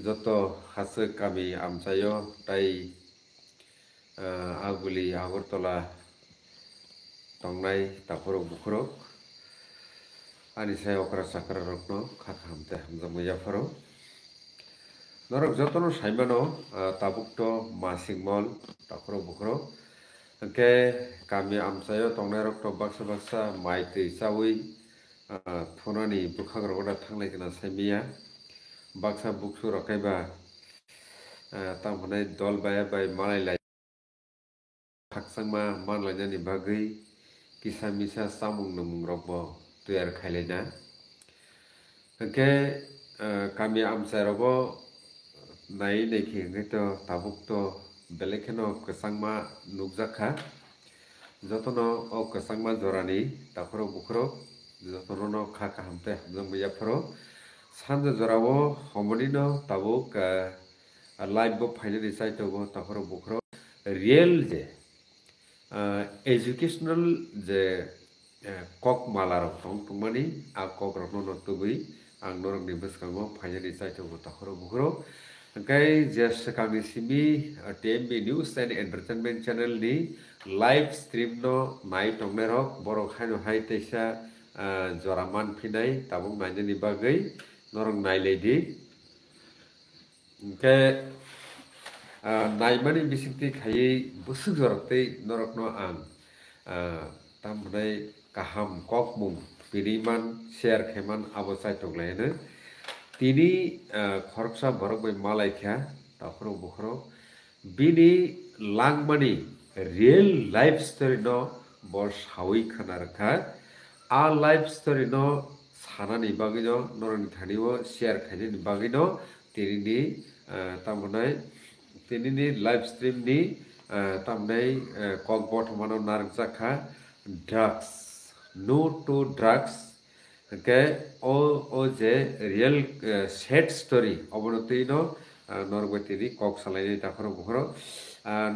যত হাসে কামি আমচাयो তাই আগুলি Agartala তংনাই তাফরক বুখরক ani sayo okra sakra rokno khaka hamte hamjamaya faro norok jotono saimano tabukto masingmol takrok bukrok ke kami amsayo tongnai rokto baksa baksa mai tei chawi thonani bukhang rogoda thanglai kana saimia baksa buksu rokaiba tamhanai dol baya bai malai lai haksangma manlainani bagui kisa misa samung namung rokbo tuyar khailena ke kami amsai rogo nai neki ngito tabuk to belekeno kesangma nukjakha jotono o kesangma jorani takhoro bukhro jotono no kha kahamte hamjamaya phoro sanja jorao homonino tabuk live bo finally saito bo takhoro bukhro real je educational je kok malarok tong tungmani a kok rokno no tubui ang norok ni bwskango finally saito bo takhoro bukhro Kai just kami simi TMB News and Entertainment Channel ni live stream no nai tongne rok borok haino hai teisa joraman phinai tabuk nainani bagai norong nai lady ke naimani bisingti khai busuk jorokte norok no ang tamhnai kaham kokmung piriman share kheman abosai tonglaina tini khoroksa borok bai malai kha takhoro bukhro bini langmani real life story no bor sawi khanar kha a life story no sanani bagi no noroni thaniwo share khaini bagi no tini tamnai tini live stream ni tamnai kok bottomano narjakha drugs no to drugs Okay, o je real sad story obonotei no norgwetiri kok salai takhoro bukhro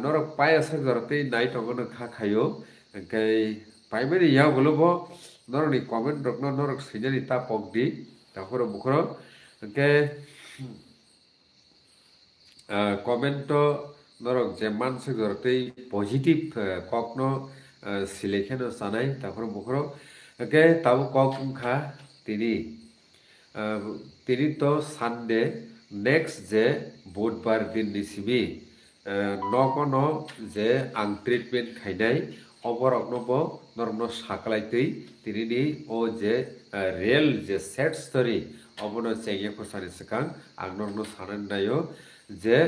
norok paya sajorotei nai tongono kha khayo kai primary ya golobo noroni comment rokno norok sinjani ta pokdi takhoro bukhro okay comment to norok je man sajorotei positive kokno selection sanai takhoro bukhro Okay, tabu kok kha tini to Sunday next je budbar din ni simi nokono je ang treatment khainai oborok no bo norno saklai tei tini ni o je real je sad story obono chenge khosani sikang ang norno sanan nayo je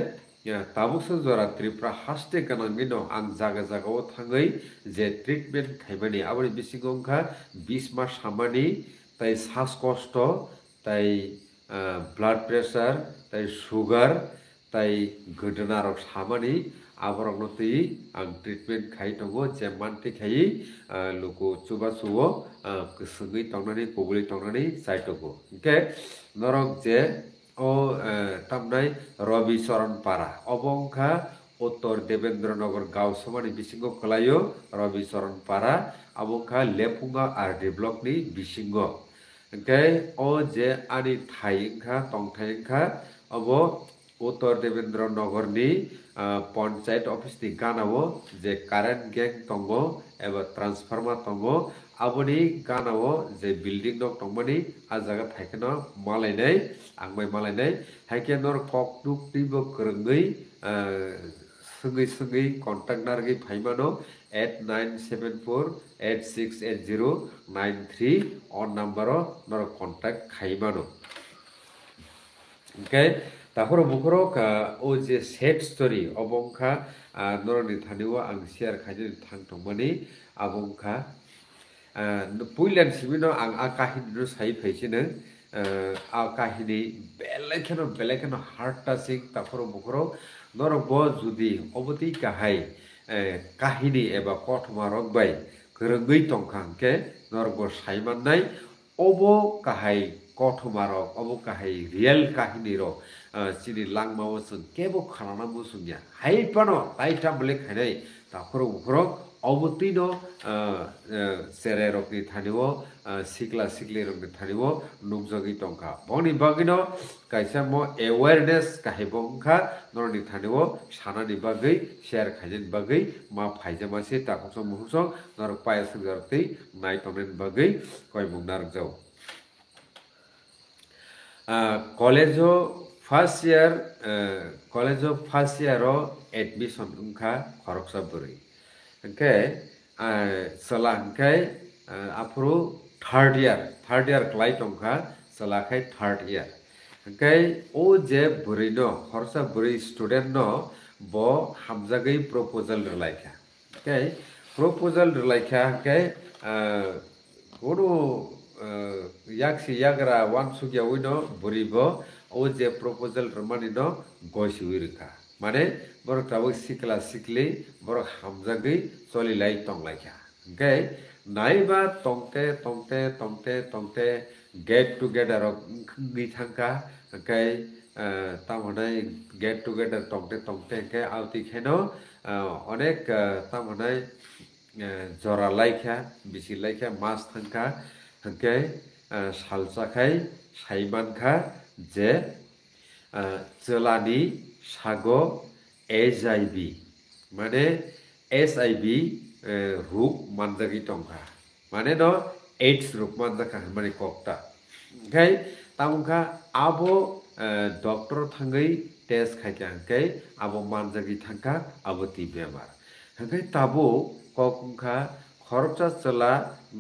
tabuksa jora tripra haste kanangino ang jaga jaga o thangai je treatment khaimani aboni bisingo kha 20 mas samani tai শ্বাসকষ্ট tai blood pressure tai sugar tai godona rok samani aborok no tei ang treatment khai tongo je manti khai luko chuba chuo kusungui tongnani kobuli tongnani saitogo okay norok je o tamnai Ravi Charan Para obongkha Uttor Devendranagar Gaon Samani bisingo kalayo Ravi Charan Para abongkha Lepunga RD block ni bisingo okay o je ani thaingkha tongthaingkha abo Uttor Devendranagar ni panchayat office ni ganao je current gang tongo eba transformer tongo aboni ganao je building nok tongmani a jaga thaikeno malainai angbai malainai haike nor kok nuk tibo krengei sungai contact nargi phaimano 8974868093 on number nor contact khaimano okay তারপরে বুখরো ও যে sad story অবংখা নরনি থানিও আং share খাইনি থাংতংমানি আবংখা পুইলেন সিবিনো আং আ কাহিনী সাই ফাইছিনো আ কাহিনী বেলেকেনো heart touching তারপরে বুখরো নরক যদি অবতি কাহাই কাহিনী এবা কথমা রকবাই গোরঙ্গই তংখাংকে নরক সাইমান্নাই অব কাহাই কথমারক অব কাহাই রিয়েল কাহিনী রক চিনি langmao sung kebo khalana musungya hai pano tai tam bele khainai takhoro bukhro অবতীর্ণ সেরে রকনি থানিও সিকলা সিকলি রকনি থানিও নুকজগি টংকা বনি বাগিনো কাইসা মো এওয়ারনেস কাহিবংখা নরনি থানিও সানানি বাগै শেয়ার খাইजेन বাগै মা ফাইজামাসে তাকসং মুহসং নরক পায়াসং জরতै নাই টমেন বাগै কয় মুনার যাও কলেজো ফার্স্ট ইয়ার एडमिशन उनका खरकसा बुरी उनके सला उनके अफ्रो थर्ड ईयर क्लाइट उनका सला के थर्ड ईयर उनके ओ जे बुरी नो खरकसा बुरी स्टूडेंट नो बो हमजा गई प्रपोजल रलाइका उनके प्रपोजल रलाइका उनके कोनो याक्सी यागरा वन सुगिया उइनो बुरी बो ओ जे प्रपोजल रमानी नो गोशी उइरका माने बर ताबो सिकला सिकली बर हामजागै चलिलाय तंलायखा ओके नायबा तंते गेट टुगेदर नि थांका ओके तामनाय गेट टुगेदर तंते के आउति खेनो अनेक तामनाय जरा लायखा बिसि लायखा मास थांका ओके सालसाखाय साइमानखा जे चलानि सागो HIV माने SIV रूप मानजागि टंका माने न AIDS रूप मानजाखा माने कक्ता ओंखाय तामुखा आबो डॉक्टर थांगै टेस्ट खायका ओंखाय आबो मानजागि थांका आबो ति बेमार ओंखाय ताबो ककंखा खरचा चला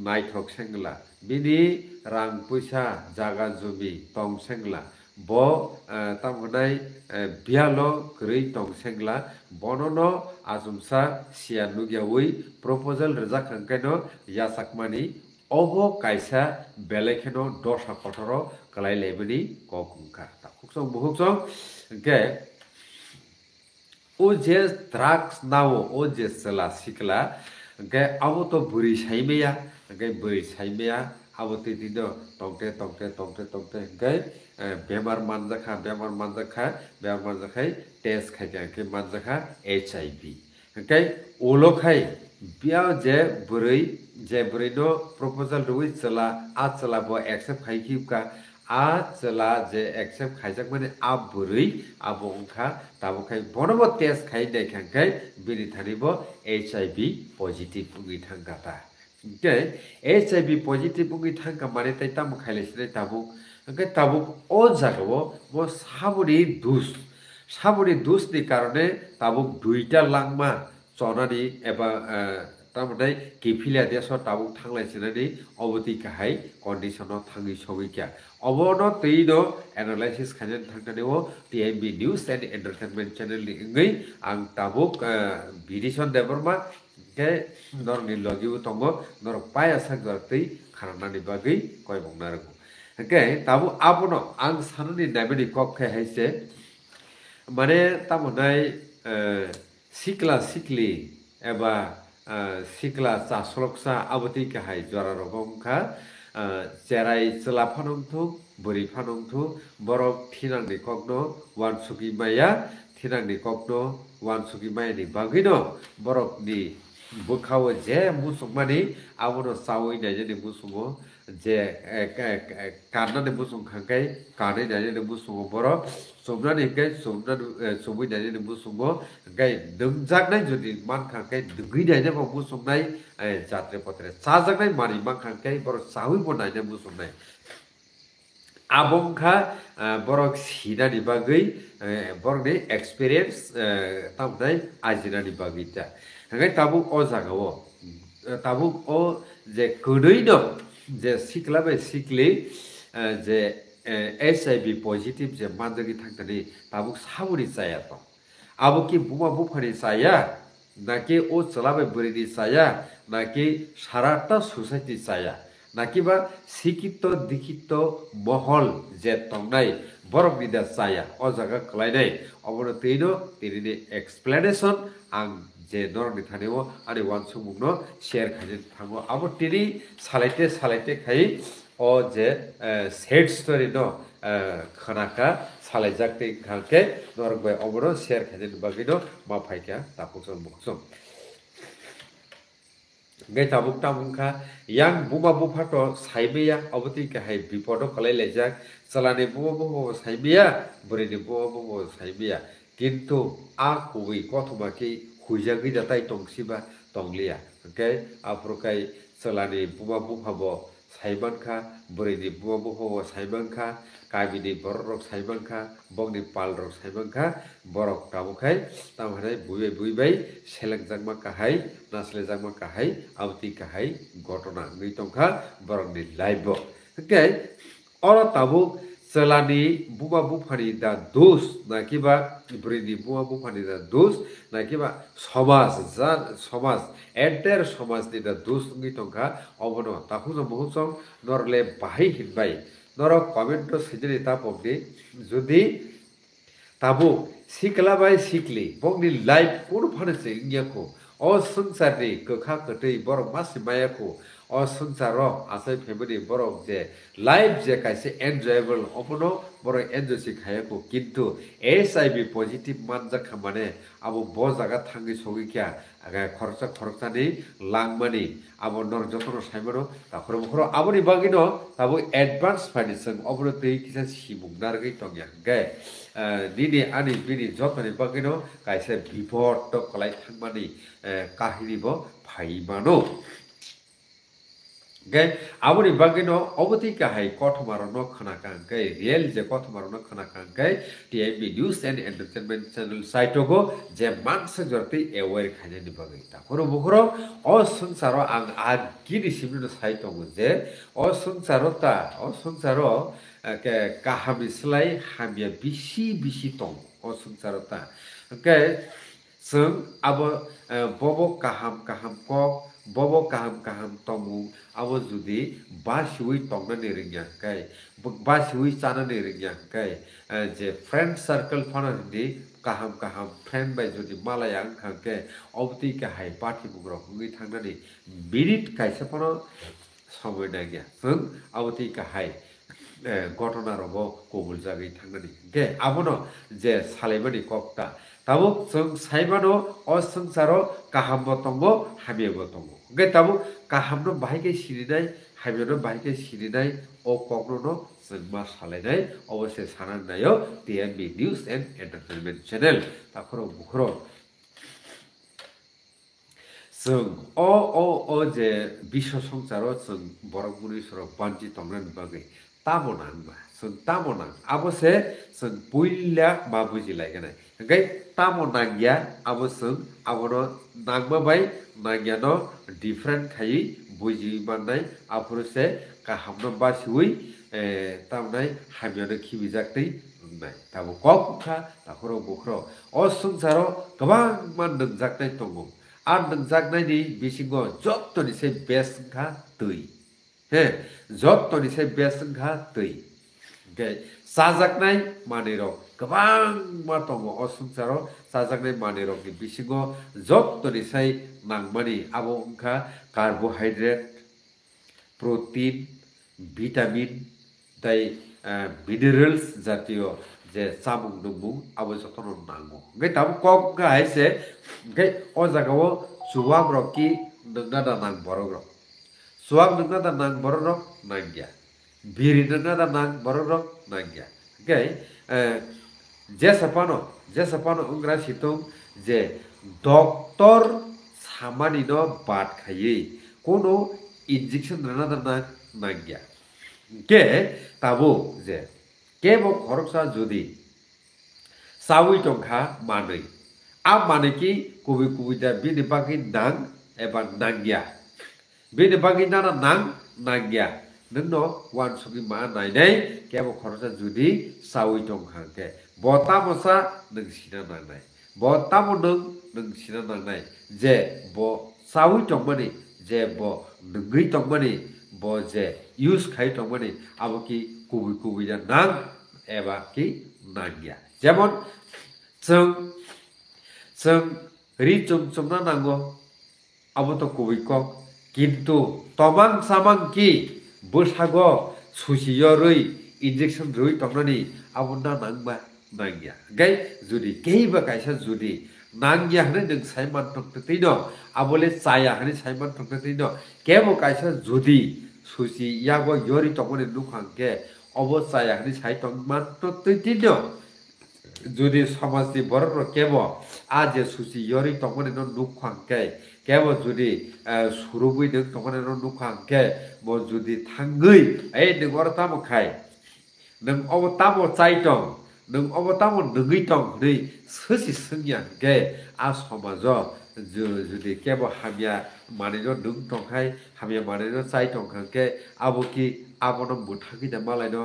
नायथक सेंगला बिनि रां पैसा जागा जुबि टं सेंगला bo tamunai bialo krei tong sengla bonono azumsa sianu gyawi proposal rejak khangkaino yasakmani obo kaisa belekeno dosha kotoro kalai lebani kokungka ta khuksong buhuksong ke o je drugs nawo o je sela sikla ke abo to buri saimeya ke buri saimeya abo titido tongte ke बेमार मानजाखा test खायजा के मानजाखा HIV ओंखाय ओलखाय बियाव जे बुरै no proposal रुइ चला आ चला बो accept खायखिबका आ चला जे accept खायजाक माने आ बुरै आबो ओंखा ताबोखाय बनबो टेस्ट खाय देखांखाय बिनि थानिबो HIV पॉजिटिव उगि थांगाता ओंखाय HIV पॉजिटिव उगि थांगा माने ताय ताम खायलेसने ताबो ओंखाय ताबुक ओ जागाव मो साबुनि दुस नि कारणे ताबुक दुइटा लांमा चनानि एबा तामनाय किफिलिया देश ताबुक थांलायसिनानि अबति काहाय कंडिशनाव थांगि सगैका अबनो तैनो एनालाइसिस खायन थांनानेव TMB news and entertainment channel नि इंगै आं ताबुक बिदिसन देबरमा के नरनि लगिउ तंगो नर पाया सागरतै खारनानि बागै कय बुंनारगौ ओके ताबु आबनो आं साननि नायबनि कक्के हायसे माने तामनाय सिकला सिकली एबा सिकला चासलकसा आबति काहाय जरा रगमखा जेराय चलाफानंथु बोरिफानंथु बरक थिनांनि कगनो वानसुगि माया थिनांनि कगनो वानसुगि मायानि बागैनो बरकनि बुखाव जे मुसुकमानि आबनो सावै नायजेनि मुसुमो जे कारनानै बुसुं खांखाय कानै नायजेनि मुसुमो बर सोमनानै खाय सोमै नायजेनि मुसुमो गाय दोंजागनाय जुदि मान खांखाय दुगै नायजेबो मुसुमनाय जात्रे पत्रे चाजागनाय मानि मान खांखाय बर सावै बो नायजे मुसुमनाय आबंखा बरक सिनानि बागै बरनि एक्सपीरियंस तामनाय आजिनानि बागैता ओंखाय ताबुक अ जागाव ताबुक अ जे गोदैनो जे सिख्लाबाय सिख्लि जे HIV पॉजिटिव जे मानजागि थांनानै ताबुक साबुनि जाया तो आबुकि बुमा बुफानि जाया नाकि ओ चलाबाय बुरिनि जाया नाकि साराटा सोसाइटि जाया नाकिबा सिकित दिकित महल जे तंनाय बरकनि दा जाया अ जागा खलायनाय अबनो तैनो तिनि एक्सप्लेनेशन आं जे नरनि थानेव आनि वान सुमुंनो शेयर खायजेन थांगो आबो तिनि सालायते खाय अ जे सेड स्टोरी नो खनाका सालायजाकते खाके नरबाय अबनो शेयर खायजेन बागैनो मा फायका तापुसम बुकसम gai tabuk tamungkha yang buma bufato saibeya oboti kahai bipodo kalai lejak salani buma buma saibeya burini buma buma saibeya kintu a kuwi kothoma ki huijagi datai tongsiba tongliya okay afrokai salani buma buma bo saibankha burini buma buma saibankha kabini borok saibangkha bongni palrok saibangkha borok tabukai tamhare buibai selekjakma kahai naslejakma kahai abti kahai gotona ngui tongkha borokni live okay oro tabu selani buba bufani da dos nakiba burini buba bufani da dos nakiba সমাজ entire সমাজ ni da dos ngui tongkha obono tahuno mohusong norle bahai hinbai Noro komento sejeni tapokni jodi tabu sikla bai sikli bongni life kono phanese ingyako o sangsarni kokha kotei borok masi mayako o sangsaro asai family borok je life je kaise enjoyable opono borok enjoy si khayako kintu SIV positive manja khamane abo bo jaga thangi sogi kya aga khorcha ni langmani abo nor jotono saimano takhoro bukhoro aboni bagino tabo advance financing obro tei kisa simung nargai tongya ge dini ani bini jotoni bagino kaise bipod to kolai thangmani kahini bo phaimano ge aboni bagino oboti kahai kothomaro no khana kai real je kothomaro no khana kai TIB news and entertainment channel site go je mansa jorti aware khane ni bagai ta khoro bukhoro o sangsaro ang agiri simno site go je o sangsaro ke kahami slai hamia bisi tong o sangsaro ta ke sung abo bobo kaham ko bobo kaham tomu abo judi basiwi tongna ni ringya kai basiwi chana ni ringya kai je friend circle phana di kaham friend bai judi malayang khangke obti ka hai party bugro ngui thangna ni minute kaisa phano সময় না গিয়া जों obti ka hai ঘটনা রব কবুল জাগি থাংনা ni ge abono je salaimani kokta tabo जों saibano o sangsaro kaham tongo habibo tongo ge tabo kahamno bahike sirinai habibo bahike sirinai o kokno जों ma salainai obose sanan nayo TMB News and Entertainment Channel takhoro bukhoro जों o je bisho songcharo जों borokmuni soro banji tongnan bagai tamonang ba जों tamonang abose जों puilla ma bujilai ganai gai tamonang ya abo जों abono nangma bai nangyano different khai buji manai apuruse kahamno basiwi tamnai hamyano khibijaktei nai tabo kokha takhoro bukhro o songcharo gobang man nungjaknai tongo আর नोंजागनायनि बिसिङाव जत्तनि से बेसंखा दै हे जत्तनि से बेसंखा दै गे साजागनाय मानेरो गोबां मा दङ असंसाराव साजागनाय मानेरोनि बिसिङाव जत्तनि से नांमानि आबो ओंखा कार्बोहाइड्रेट प्रटीन ভিটামিন दाय मिनारेल्स জাতীয় যে চামুং নুমুং আবো যতন নাঙ্গো গে তাব কক গাইছে গে ও জাগাও সুয়াগ রকি নংনা দা নাং বরগ্র সুয়াগ নংনা দা নাং বরগ্র নাঙ্গিয়া বিরি নংনা দা নাং বরগ্র নাঙ্গিয়া গে যে সাপানো উংরা সিতুং যে ডক্টর সামানি ন বাত খাইয়ে কোনো ইনজেকশন নংনা দা নাং নাঙ্গিয়া গে তাবো যে কেবল খরচা যদি সাউই টংখা মাनै আ মানে কি কবি কবিতা বিনি বাকি নাং এবা নাঙ্গিয়া বিনি বাকি নানা নাঙ্গিয়া ননো ওয়ান সুগি মা নাইনাই কেবল খরচা যদি সাউই টংখা কে বতা মসা নংসিনা নাंनाय বতামো নংসিনা নাंनाय যে ব সাউই টংমানি যে ব নংগৈ টংমানি ব যে ইউজ খাই টংমানি আবো কি কবি নাং एबा कि नांगिया जेमन जों रि चुमचुमना नांगो आबो तो कबि कक किन्तु तमां सामां कि बोसागो सुसियो रई इंजेक्शन रई तंगनानि आबो ना नांबा nangia gai judi keiba kaisa judi nangya hne nung saiman tokte no abole chaya hne saiman tokte no kebo kaisa judi susi yago yori tokone nukhangke obo chaya hne sai tongman tokte no যদি সমাজনি বড় কেব আজ সুচি ইয়রি তমনে নুখাংকে কেব যদি সুরুবই নং তমনে নুখাংকে ব যদি থাঙ্গই এই নং অর তামো খাই নং অব তামো চাইটং নং অব তামো নগই টং नै সসি সংয়াংকে আ সমাজ যদি কেব হামিয়া মানিনো নং টংখাই হামিয়া মানিনো চাই টংখাংকে আবো কি আবনো মুথাকি দে মালাইনো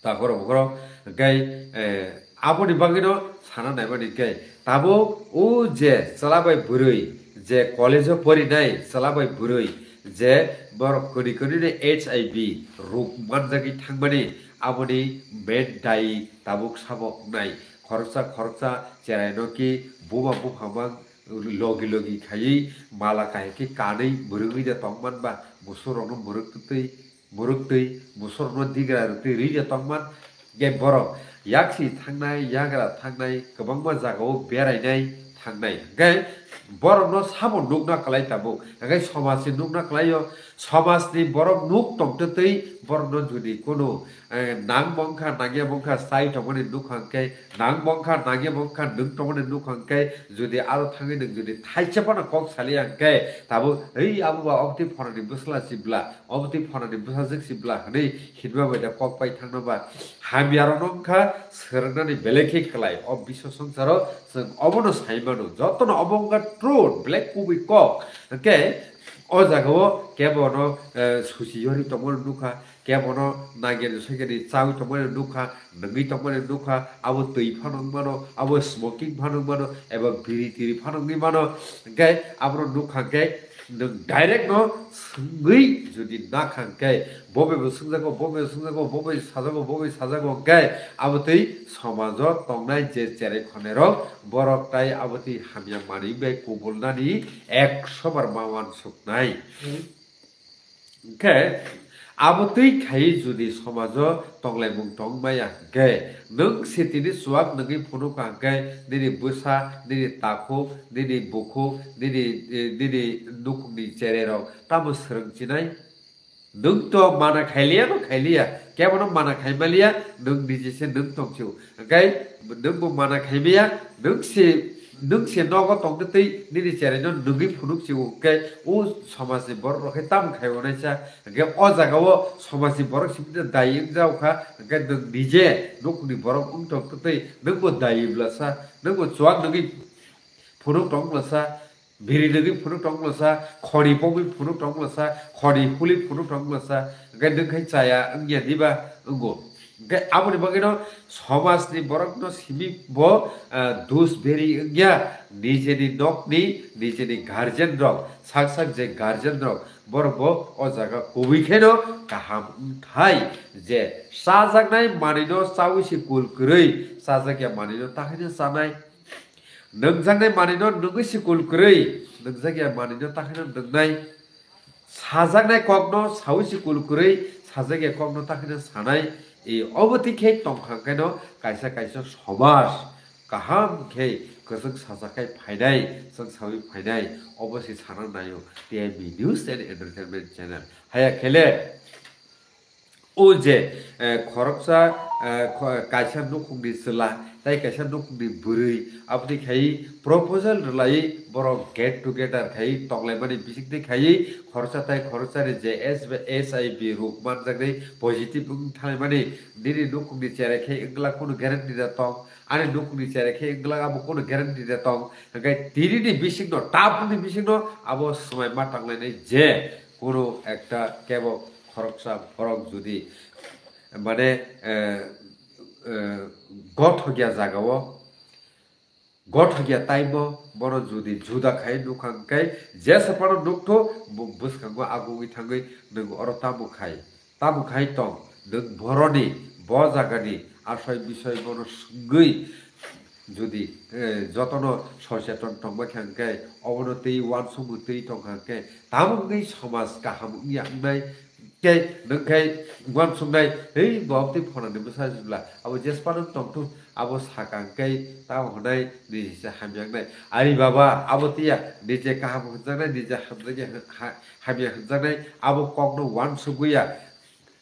তারপর গাই আপনি বাগিনো সানা নাইবানি গাই তাবো ও যে চালাবাই বুড়ই যে কলেজে পড়ি নাই চালাবাই বুড়ই যে বড় করি করি HIV রোগ মানজাগি থাকবানি আপনি মেন দাই তাবুক সাবক নাই খরচা চেরাইনো কি বুবা বুফামাং লগি লগি খাই মালা কাহেকি কাनै বুরুগি দে তংমান বা মুসুরনো মুরুগতৈ मुसुरनो दिग्रा रुति रिजे तंगमान गे बरक याक्सि थांनाय याग्रा थांनाय गोबांबा जागाव बेरायनाय थांनाय गे बरकनो साबो नुगना कलाय ताबो गे समाजनि नुगना कलायो समाजनि बरक नुग तंगतै बरकनो जुदि कोनो नां बंखा नागिया बंखा साइ तंगनि नुखांके नां बंखा नागिया बंखा नों तंगनि नुखांके जुदि आरो थाङै नों जुदि थाइसेपाना कक सालियांके ताबो ओइ आबुबा अबति फरानि बुसला सिब्ला अबति फरानि बुसाजक सिब्ला हनै हिदबा बायदा कक पाइ थांनोबा हामियारो नंखा सोरनानि बेलेखै खलाय अब विश्व संसाराव जों अबनो साइमानो जतनो अबंगा ट्रुथ ब्लेक कुबि कक okay o jagao kebono susiyori tomon nuka kebono nageni sogeni chawi tomon nuka ngi tomon nuka abo tui phanong mano abo smoking phanong mano eba biri tiri phanong ni mano gai abro nuka gai direct no sungui jodi na khangkai bobe sungjago bobe sajago gai abotei samajo tongnai je chere khonero borok tai aboti hamya mani bai kubulnani 100 bar mawan suknai gai abotei khai jodi samajo tonglai mung tongmaya gai nung setini suak nungi phunu kangkai dini busa dini tako dini buku dini nukni cherero tamu serengcinai nung to mana khailia no khailia kebono mana khaimalia nung dijese nung tongchu gai nung bu mana khaimia nung se nogo tongtei dini chereno nungi phunuk chiu gai o samajni bor rokhe tam khaibonai cha gai o jagao samajni bor simde daying jauka gai nung nije nukni bor ung tongtei nung bo dayiblasa nung bo chuak nungi phunuk tonglasa biri nungi phunuk tonglasa khori pomi phunuk tonglasa khori huli phunuk tonglasa gai nung khai chaya angya diba ungo gai aboni bagino সমাজনি বরকনো সিমি ব দুস বেরি ইংয়া নিজেনি নকনি নিজেনি guardian rock সাকসাক যে guardian rock বরব ও জায়গা কবিখেনো কাহাম থাই যে সাজাগনাই মানিনো চাউসি কুলকুরৈ সাজাগিয়া মানিনো তাহিনো জানাই নংজাগনাই মানিনো নগৈসি কুলকুরৈ নংজাগিয়া মানিনো তাহিনো নংনাই সাজাগনাই কগনো চাউসি কুলকুরৈ সাজাগিয়া কগনো তাহিনো সানাই এই অবতিখে তংখাঙ্কাইনো কাইসা কাইসা সমাজ কাহাম খে কসং সাজাকাই ফাইনাই সং সাবি ফাইনাই অবশ্যই সানা নাইও TIB news and entertainment channel হায়া খেলে ও যে খরকসা কাইসা নুকুংনি সলা তাই কাইসা নুকুংনি বুরৈ আপনি খাই প্রপোজাল লাই বড় গেট টুগেদার খাই তংলাই মানে বিসিকতে খাই খরচা তাই খরচারে যে SIV রোগ মান জাগৈ পজিটিভ থাই মানে দিনি নুকুংনি চেরে খাই এগলা কোনো গ্যারান্টি দা তং আরে নুকুংনি চেরে খাই এগলা আবো কোনো গ্যারান্টি দা তং গাই তিরিনি বিসিকনো টাপনি বিসিকনো আবো সময় মা টাংলাইনাই যে কোনো একটা কেব খরচা ফরক যদি মানে গট হগিয়া জাগাও গট হগিয়া টাইম বড় যদি জুদা খাই নুখাংকাই যে সাপানো নুকতো বুসখাঙ্গো আগুই থাঙ্গৈ নং অর তামু খাই তং নং বরনি ব জাগানি আশয় বিষয় বড় সঙ্গৈ যদি যতন সচেতন টংবা খাংকাই অবনতি ওয়ান সমুতেই টংখাংকাই তামুঙ্গৈ সমাজ কাহাম ইয়াংনাই cái nâng cái quan sung này ấy bỏ tiếp phần này mới sai là abo jespa nâng tông tu abo sakang cái tao hôm nay đi sẽ ham yang này ari baba abo tia đi chơi cả ham hujang này đi chơi ham lagi ham yang hujang này abo kong no one suguya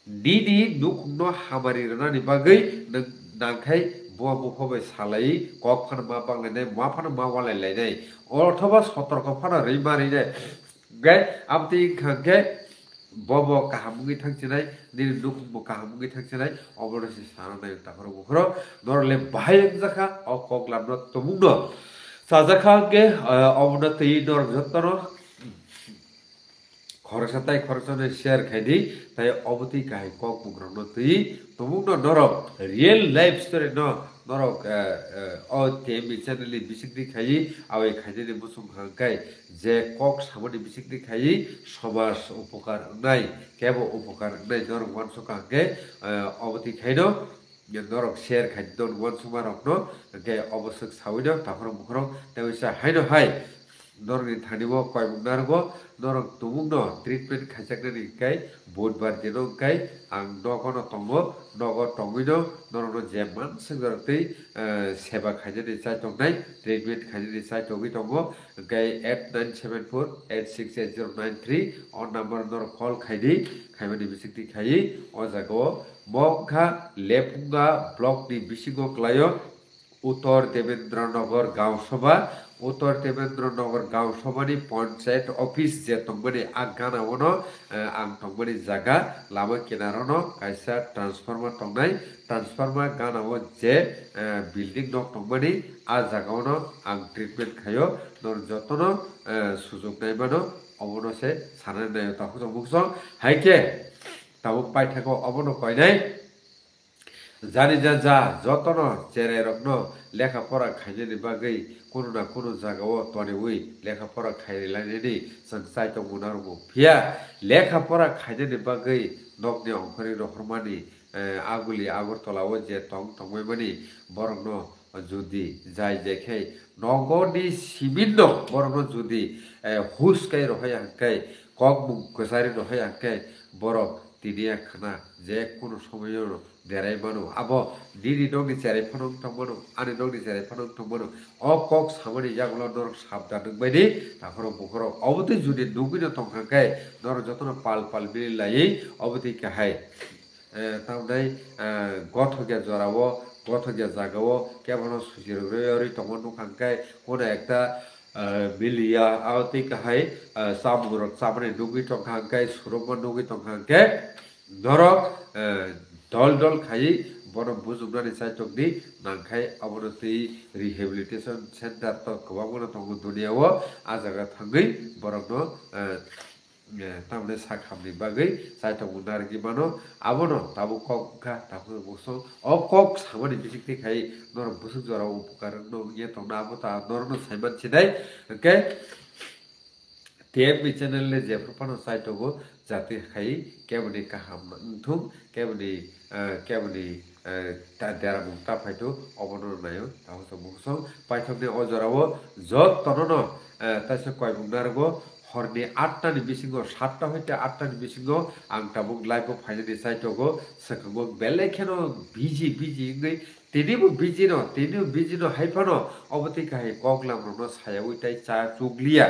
đi đi nuk no hamari rana ni bagai nâng nang khai bo bo phobai salai kok phan ma bang lai ma phan ma wa lai nei অথবা সতর্ক ফানা রেমারি রে গে Amati খাঙ্গে Bob কাহামুগি থাকছিনাই নি দুখ কাহামুগি থাকছিনাই অবরসি সারানাই তাফর বখর নরলে বাহাই জাখা অ কগলাম ন তমুন সাজাখা গে অবনতি নর যতন খরচাতাই খরচনে share খাইদি তাই অবতি কাই কক মুগ্রন তুই তমুন নর রিয়েল লাইফ স্টোরি ন নরক অ তেমি চ্যানেলি বিসিকদি খাই আওই খাইদি বুসুম হাঙ্কাই যে কক সামনি বিসিকদি খাই সমাজ উপকার নাই কেব উপকার নাই নরক ওয়ানসো কাঙ্গে অবতি খাইনো নরক শেয়ার খাইদ ওয়ানসো মারক ন কে অবশ্যক সাউইনো তাফর মুখরক তেবিসা হাইনো হাই নরনি থানিব কয় মুনারগো নরক তুমুন ট্রিটমেন্ট খাইসাকনানি কাই বুধবার দিনো কাই আং নগনো তঙ্গ নগ তঙ্গিনো নরনো যে মানসিক দরতै সেবা খাইজানি চাই তংনাই ট্রিটমেন্ট খাইজানি চাই তঙ্গি তঙ্গ কাই 8974868093 অন নাম্বার নর কল খাইদি খাইমানি বিসিকতি খাই অ জাগো মগখা লেপুঙ্গা ব্লক नि बिसिगो क्लायो उत्तर देवेंद्रनगर गांव सभा उत्तर देवेंद्रनगर गांव सभानि पंचायत ऑफिस जे तंगबनि आगानावनो आं तंगबनि जागा लामा किनारावनो कायसा ट्रान्सफर्मार तंगनाय ट्रान्सफर्मार गानावो जे बिल्डिंग दं तंगबनि आ जागावनो आं ट्रिटमेंट खायो नर जतनो सुजुग नायबानो अबनोसे सानाय नाय ताखो जमुखसं हायके ताबो पाइथाखौ अबनो कयनाय জানি যা যা যতন চেরে রকন লেখাপড়া খাইনি বাগৈ কোনো না কোনো জায়গাও তনে উই লেখাপড়া খাইলাইনি जों চাইতো মুনারমু ফিয়া লেখাপড়া খাইনি বাগৈ নকনি অংখরি রহমানি আগুলি আগরতলাও যে তং তংমাইমানি বরং যদি যাই দেখে নগনি সিমিন্ন বরং যদি হুসকাই রহাই আঁকাই কক মুখ গোসারি রহাই আঁকাই বরং তিনিয়া খানা যে কোনো সময়ের দেরাই মানো আবো দিদি দংনি চেরাই ফনং তংমানো আনি দংনি চেরাই ফনং তংমানো অ কক সামনি জাগলো নর সাবধান বাইদি তাখর বুখর অবতি যদি দুগিনো তংখাকাই নর যতন পাল পাল বিলি লাই অবতি কাহাই তামনাই গথগে জরাবো গথগে জাগাও কেবল সুজির রয়রি তংমানো খাঙ্কাই কোন একটা মিলিয়া আওতি কাহাই সামুর সামনে দুগি তংখাকাই সুরমন দুগি তংখাকাই ধরক দল দল খাই বড় বুঝুমনানি চাইতকনি নাংখাই অবনতি রিহেবিলিটেশন সেন্টার তো গোबांनो दङ दुनियाव आ जागा थाङै बरनो तामने साखामनि बागै चाइतक नारगि मानो आबनो ताबो कखा ताबो बसो अ कक सामनि बिसिकति खाइ नर बुसुक जरा उपकार न ये तंना आबो ता नरनो साइमान छिदाय के টিএমবি চ্যানেলে যে প্রপানো সাইটগো জাতি খাই কেবনি কাহাম থুম কেবনি তা দেরা মুক্তা ফাইতো অবনর নায়ো তাহলে মুখসং পাইথমনি অজরাও যত তনন তাইছে কয় বুনারগো হরনি 8টানি বিসিঙ্গ 7টা হইতে 8টানি বিসিঙ্গ আং তাবুক লাইভো ফাইনালি সাইটগো সকগো বেলেখেনো বিজি গই তিনিবো বিজিনো হাইফানো অবতি কাহে কগলাম রনো সায়াউই তাই চা চুগলিয়া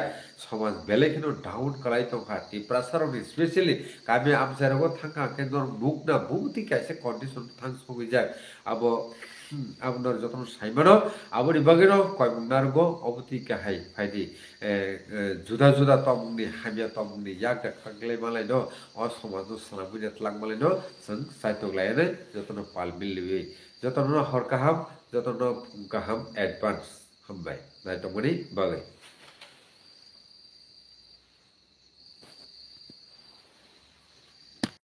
সমাজ বেলেখেনো ডাউন কলাই তংখা টিপ্রাসারনি স্পেশালি কামে আমসারগো থাকা কেন্দর মুকনা বুতি কাইছে কন্ডিশন থাং সগি যাক আবো আপনার যতন সাইমানো আবনি বাগেনো কয় মুনারগো অবতি কাহাই ফাইদি जुदा जुदा तमनि हामिया तमनि याक खागले मालाय न अ समाज सनाबुनि तलाक मालाय न जों साइतक लायने जतन पाल मिलबि जतन हर काहाम जतन काहाम एडभान्स हमबाय नाय तमनि बागै